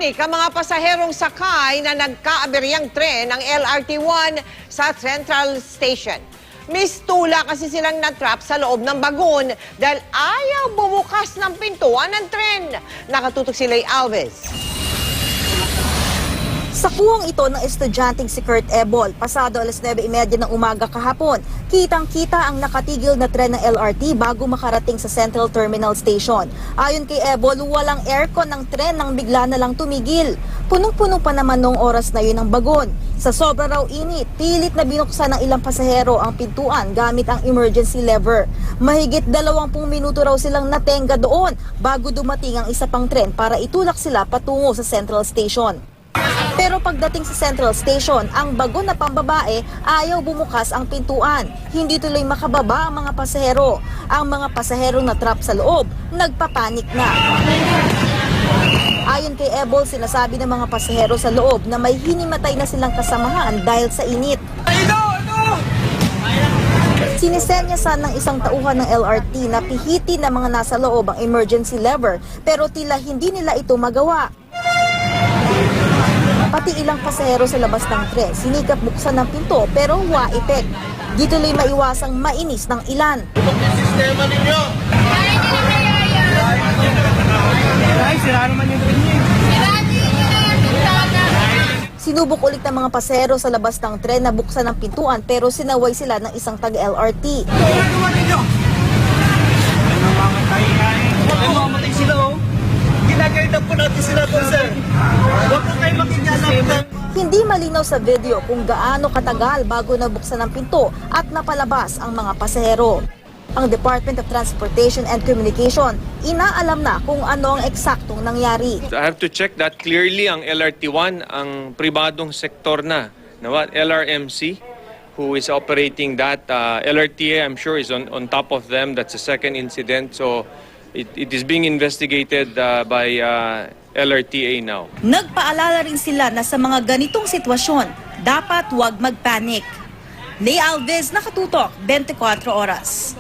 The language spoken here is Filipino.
Napapanik ang mga pasaherong sakay na nagkaaberyang tren ng LRT-1 sa Central Station. Mistula kasi silang natrap sa loob ng bagon dahil ayaw bumukas ng pintuan ng tren. Nakatutok si Lay Alves. Sa kuwang ito ng estudyanteng si Kurt Ebol, pasado 9:30 ng umaga kahapon, kitang-kita ang nakatigil na tren ng LRT bago makarating sa Central Terminal Station. Ayon kay Ebol, walang aircon ng tren nang bigla na lang tumigil. Punong-puno pa naman noong oras na yun ang bagon. Sa sobra raw init, pilit na binuksan ng ilang pasahero ang pintuan gamit ang emergency lever. Mahigit 20 minuto raw silang natenga doon bago dumating ang isa pang tren para itulak sila patungo sa Central Station. Pero pagdating sa Central Station, ang bagon na pambabae ayaw bumukas ang pintuan. Hindi tuloy makababa ang mga pasahero. Ang mga pasahero na trap sa loob, nagpapanik na. Ayon kay Ebol, sinasabi ng mga pasahero sa loob na may hinimatay na silang kasamahan dahil sa init. Sinisenyasan ng isang tauhan ng LRT na pihitin ng mga nasa loob ang emergency lever pero tila hindi nila ito magawa. Pati ilang pasahero sa labas ng tren, sinikap buksan ng pinto pero wa epek. Di tuloy maiwasang mainis ng ilan. Ito yung sistema ninyo. Sinubok ulit ng mga pasahero sa labas ng tren na buksan ng pintuan pero sinaway sila ng isang taga-LRT. Mamatay sila oh. Ginagayda po natin sila po sir. Huwag na kayo makikialam. Hindi malinaw sa video kung gaano katagal bago nabuksan ang pinto at napalabas ang mga pasahero. Ang Department of Transportation and Communication, inaalam na kung ano ang eksaktong nangyari. I have to check that clearly ang LRT-1, ang pribadong sektor na LRMC, who is operating that. LRTA, I'm sure, is on top of them. That's the second incident. So it is being investigated by LRTA now. Nagpaalala rin sila na sa mga ganitong sitwasyon, dapat huwag magpanik. Lay Alves, Nakatutok, 24 Oras.